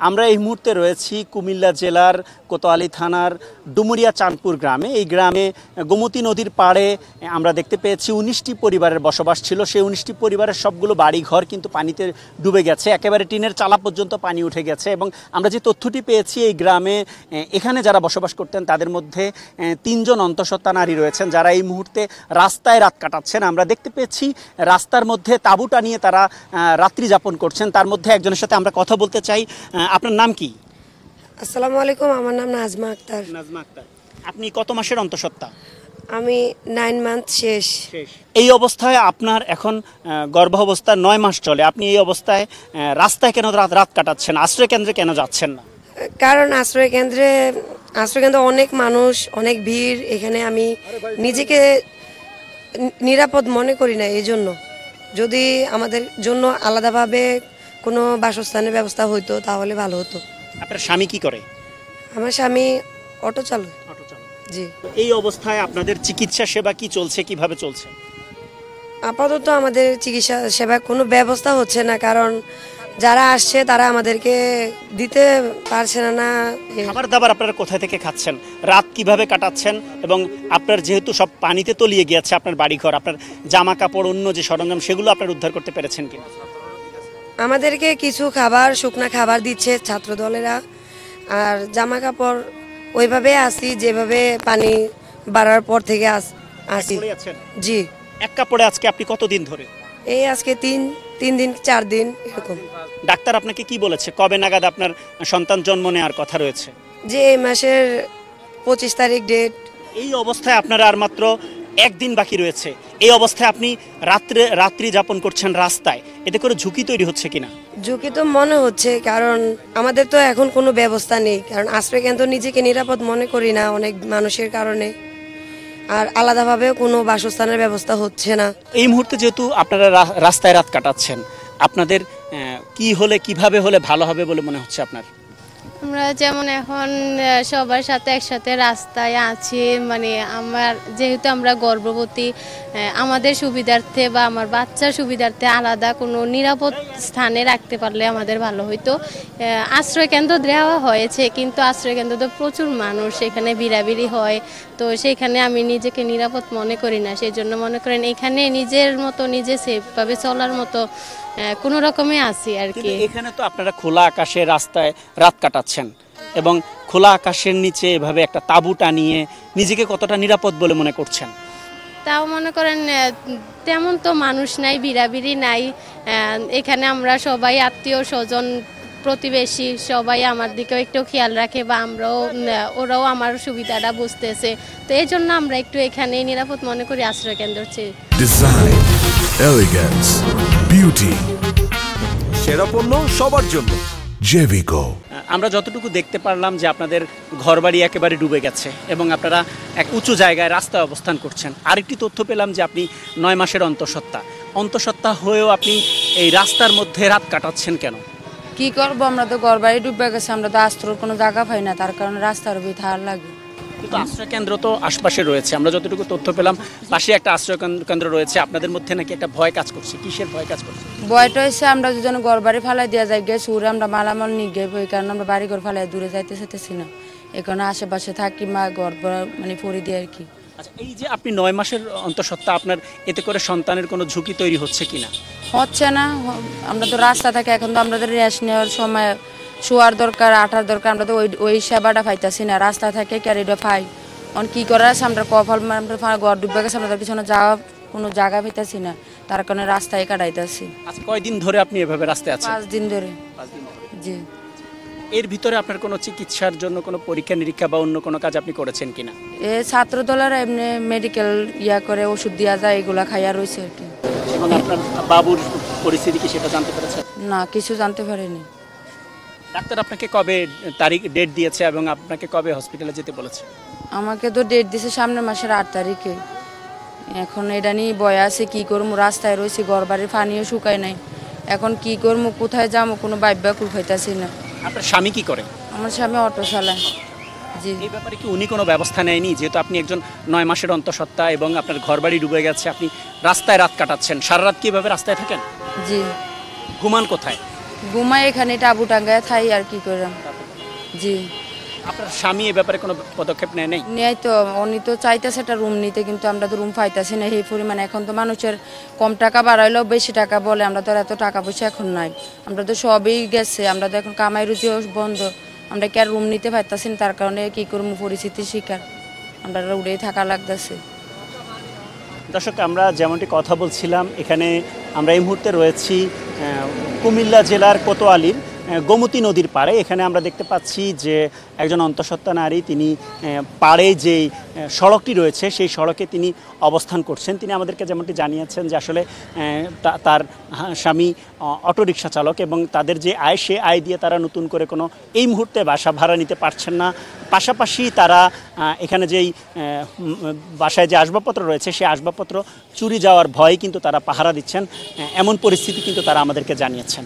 আমরা এই মুহূর্তে রয়েছি কুমিল্লা জেলার কোতোয়ালি থানার ডুমুরিয়া চাঁদপুর গ্রামে। এই গ্রামে গোমতী নদীর পাড়ে আমরা দেখতে পেয়েছি 19টি পরিবারের বসবাস ছিল। সেই 19টি পরিবারের সবগুলো বাড়িঘর কিন্তু পানিতে ডুবে গেছে, একেবারে টিনের চালা পর্যন্ত পানি উঠে গেছে। এবং আমরা যে তথ্যটি পেয়েছি, এই গ্রামে এখানে যারা বসবাস করতেন তাদের মধ্যে 3 জন অন্তঃসত্ত্বা নারী রয়েছেন যারা এই মুহূর্তে রাস্তায় রাত কাটাচ্ছেন। আমরা দেখতে পেয়েছি রাস্তার মধ্যে তাঁবু টানিয়ে তারা রাত্রি যাপন করছেন। তার মধ্যে একজনের সাথে আমরা কথা বলতে চাই। আপনার নাম কি? আসসালামু আলাইকুম, আমার নাম নাজমা আক্তার। নাজমা আক্তার, আপনি কত মাসের অন্তঃসত্ত্বা? আমি 9 মান্থ শেষ। এই অবস্থায় আপনার এখন গর্ভাবস্থা 9 মাস চলে, আপনি এই অবস্থায় রাস্তায় কেন রাত কাটাচ্ছেন, আশ্রয় কেন্দ্রে কেন যাচ্ছেন না? কারণ আশ্রয় কেন্দ্রে অনেক মানুষ, অনেক ভিড়, এখানে আমি নিজেকে নিরাপদ মনে করি না। এই জন্য যদি আমাদের জন্য আলাদাভাবে কোনো বাসস্থানের ব্যবস্থা হইতো তাহলে ভালো হতো। আপনার স্বামী কি করে? আমার স্বামী অটো চালক। জি। এই অবস্থায় আপনাদের চিকিৎসা সেবা কি চলছে, কিভাবে চলছে? আপাতত আমাদের চিকিৎসা সেবা কোনো ব্যবস্থা হচ্ছে না, কারণ যারা আসছে তারা আমাদেরকে দিতে পারছে না। খাবার দাবার আপনারা কোথা থেকে খাচ্ছেন, রাত কিভাবে কাটাচ্ছেন? এবং আপনার যেহেতু সব পানিতে তলিয়ে গিয়েছে আপনার বাড়িঘর, আপনার জামা কাপড়, অন্য যে সরঞ্জাম সেগুলো আপনার উদ্ধার করতে পেরেছেন কিনা? আমাদেরকে কিছু খাবার, শুকনা খাবার দিচ্ছে ছাত্র দলেরা, আর জামা কাপড় ওইভাবে আসি যেভাবে পানি বাড়ার পর থেকে আসি। জি। এক কাপড়ে আজকে আপনি কতদিন ধরে? এই আজকে তিন দিন 4 দিন এরকম। ডাক্তার আপনাকে কি বলেছে, কবে নাগাদ আপনার সন্তান জন্ম নেওয়ার কথা রয়েছে? যে এই মাসের 25 তারিখ ডেট। এই অবস্থায় আপনার আর মাত্র 1 দিন বাকি রয়েছে। এই অবস্থায় আপনি রাত্রি যাপন করছেন রাস্তায়, এতে করে ঝুঁকি তৈরি হচ্ছে কিনা? ঝুঁকি তো মনে হচ্ছে, কারণ আমাদের তো এখন কোনো ব্যবস্থা নেই, কারণ আশ্রয় কেন্দ্র নিজেকে নিরাপদ মনে করি না অনেক মানুষের কারণে, আর আলাদাভাবে কোনো বাসস্থানের ব্যবস্থা হচ্ছে না। এই মুহূর্তে যেহেতু আপনারা রাস্তায় রাত কাটাচ্ছেন, আপনাদের কি হলে, কিভাবে হলে ভালো হবে বলে মনে হচ্ছে আপনার? আমরা যেমন এখন সবার সাথে একসাথে রাস্তায় আছি, মানে যেহেতু আমরা গর্ভবতী, আমাদের সুবিধার্থে বা আমার বাচ্চার সুবিধার্থে আলাদা কোনো নিরাপদ স্থানে রাখতে পারলে আমাদের ভালো হইতো। আশ্রয় কেন্দ্র দেওয়া হয়েছে, কিন্তু আশ্রয় কেন্দ্র তো প্রচুর মানুষ, সেখানে ভিড়াভিড়ি হয়, তো সেখানে আমি নিজেকে নিরাপদ মনে করি না। সেই জন্য মনে করেন এখানে নিজের মতো নিজে সেফভাবে চলার মতো কোনো রকমে আছি আর কি। এখানে তো আপনারা খোলা আকাশে রাস্তায় রাত কাটাচ্ছেন, এবং খোলা আকাশের নিচে এভাবে একটা তাঁবু টানিয়ে নিজেকে কতটা নিরাপদ বলে মনে করছেন? তাও মনে করেন তেমন তো মানুষ নাই, ভিড়াভিড়ি নাই। এখানে আমরা সবাই আত্মীয় স্বজন, প্রতিবেশী সবাই আমার দিকেও একটু খেয়াল রাখে, বা ওরাও আমার সুবিধাটা বুঝতেছে, তো এই জন্য আমরা একটু এখানে নিরাপদ মনে করি আশ্রয় কেন্দ্র চেয়ে। ডিজাইন, এলিগেন্স, বিউটি, সেরা পণ্য সবার জন্য জেভিকো। আমরা যতটুকু দেখতে পারলাম যে আপনাদের ঘরবাড়ি একেবারে ডুবে গেছে এবং আপনারা এক উঁচু জায়গায় রাস্তায় অবস্থান করছেন। আরেকটি তথ্য পেলাম যে আপনি 9 মাসের অন্তঃসত্ত্বা হয়েও আপনি এই রাস্তার মধ্যে রাত কাটাচ্ছেন কেন? কি করবো, আমরা তো ঘরবাড়ি ডুবে গেছে, আমরা তো আশ্রয়ের কোনো জায়গা পাই না, তার কারণে রাস্তার উপরে থাকার লাগে। কিন্তু আশ্রয় কেন্দ্র তো আশপাশে রয়েছে, আমরা যতটুকু তথ্য পেলাম পাশে একটা আশ্রয় কেন্দ্র রয়েছে। আপনাদের মধ্যে নাকি একটা ভয় কাজ করছে, কিসের ভয় কাজ করছে? ভয়টা হচ্ছে আমরা দুজন ঘরবাড়ি ফালাই দেওয়া যায় গে সুরে, আমরা মালামাল নিয়ে গেবো, এই কারণে আমরা বাড়ি ঘর ফালাই দূরে যাইতে চাইতেছি না, এখানে আশেপাশে থাকি, মা ঘর মানে পরি দিয়ে আর কি। আচ্ছা, এই যে আপনি 9 মাসের অন্তঃসত্ত্বা, আপনার এতে করে সন্তানের কোনো ঝুঁকি তৈরি হচ্ছে কিনা? হচ্ছে না, আমরা তো রাস্তা থাকি, এখন তো আমাদের রেস্ট নেওয়ার সময়, শোয়ার দরকার, আঠার দরকার, আমরা তো ওই সেবাটা পাইতেছি না। রাস্তা থাকে ক্যারিটা পাই, অন কি করার আছে, আমরা কপাল ঘর ডুবে গেছে, আমরা পিছনে যাওয়া কোনো জায়গা পাইতেছি না, তার কারণে রাস্তায় কাটাইতেছি। আচ্ছা, কয়দিন ধরে আপনি এভাবে রাস্তায় আছেন? 5 দিন ধরে। জি। এর ভিতরে আপনার কোনো চিকিৎসার জন্য কোনো পরীক্ষা নিরীক্ষা বা অন্য কোনো কাজ আপনি করেছেন কিনা? ছাত্র দলের এমনি মেডিকেল করে ওষুধ দেওয়া যায়, এগুলা খাইয়া রয়েছে আর কি। এবং আপনার বাবুর পরিস্থিতি কি সেটা জানতে পেরেছেন? না, কিছু জানতে পারিনি। ডাক্তার আপনাকে কবে ডেট দিয়েছে এবং আপনাকে কবে হসপিটালে যেতে বলেছে? আমাকে তো ডেট দিয়েছে সামনের মাসের 8 তারিখে। এখন এটা নিয়ে ভয় আছে, কি করবো, রাস্তায় রয়েছে, ঘর বাড়ির পানিও শুকায় নাই, এখন কি করবো, কোথায় যাবো, কোনো ভাববা পাইতেছি না। আপনার স্বামী কি করে? আমার স্বামী অটো চালায়। জি। এই ব্যাপারে কি উনি কোনো ব্যবস্থা নেয়নি, যেহেতু আপনি একজন 9 মাসের অন্তঃসত্ত্বা এবং আপনার ঘরবাড়ি ডুবে গেছে, আপনি রাস্তায় রাত কাটাচ্ছেন, সারা রাত কিভাবে রাস্তায় থাকেন? জি। ঘুমান কোথায়? ঘুমাই এখানে টাবু টাঙ্গায় থাই আর কি করলাম। জি। আপনার স্বামী এ ব্যাপারে কোনো পদক্ষেপ নেয় নাই? নেই তো, উনি তো চাইতেছে একটা রুম নিতে, কিন্তু আমরা তো রুম পাইতেছি না এই পরিমাণে। এখন তো মানুষের কম টাকা বাড়াইলেও বেশি টাকা বলে, আমরা তো আর এত টাকা পয়সা এখন নাই, আমরা তো সবই গেছে, আমরা তো এখন কামাই রুজিও বন্ধ, আমরা কি আর রুম নিতে পারতেছি না, তার কারণে কি করবো পরিস্থিতির শিকার, আমরা উড়েই থাকা লাগতেছে। দর্শক, আমরা যেমনটি কথা বলছিলাম, এখানে আমরা এই মুহূর্তে রয়েছি কুমিল্লা জেলার কোতোয়ালির গোমতী নদীর পাড়ে। এখানে আমরা দেখতে পাচ্ছি যে একজন অন্তঃসত্ত্বা নারী, তিনি পাড়ে যেই সড়কটি রয়েছে সেই সড়কে তিনি অবস্থান করছেন। তিনি আমাদেরকে যেমনটি জানিয়েছেন যে আসলে তার স্বামী অটোরিকশা চালক এবং তাদের যে আয়, সে আয় দিয়ে তারা নতুন করে কোনো এই মুহূর্তে বাসা ভাড়া নিতে পারছেন না। পাশাপাশি তারা এখানে যেই বাসায় যে আসবাবপত্র রয়েছে সেই আসবাবপত্র চুরি যাওয়ার ভয়ে কিন্তু তারা পাহারা দিচ্ছেন, এমন পরিস্থিতি কিন্তু তারা আমাদেরকে জানিয়েছেন।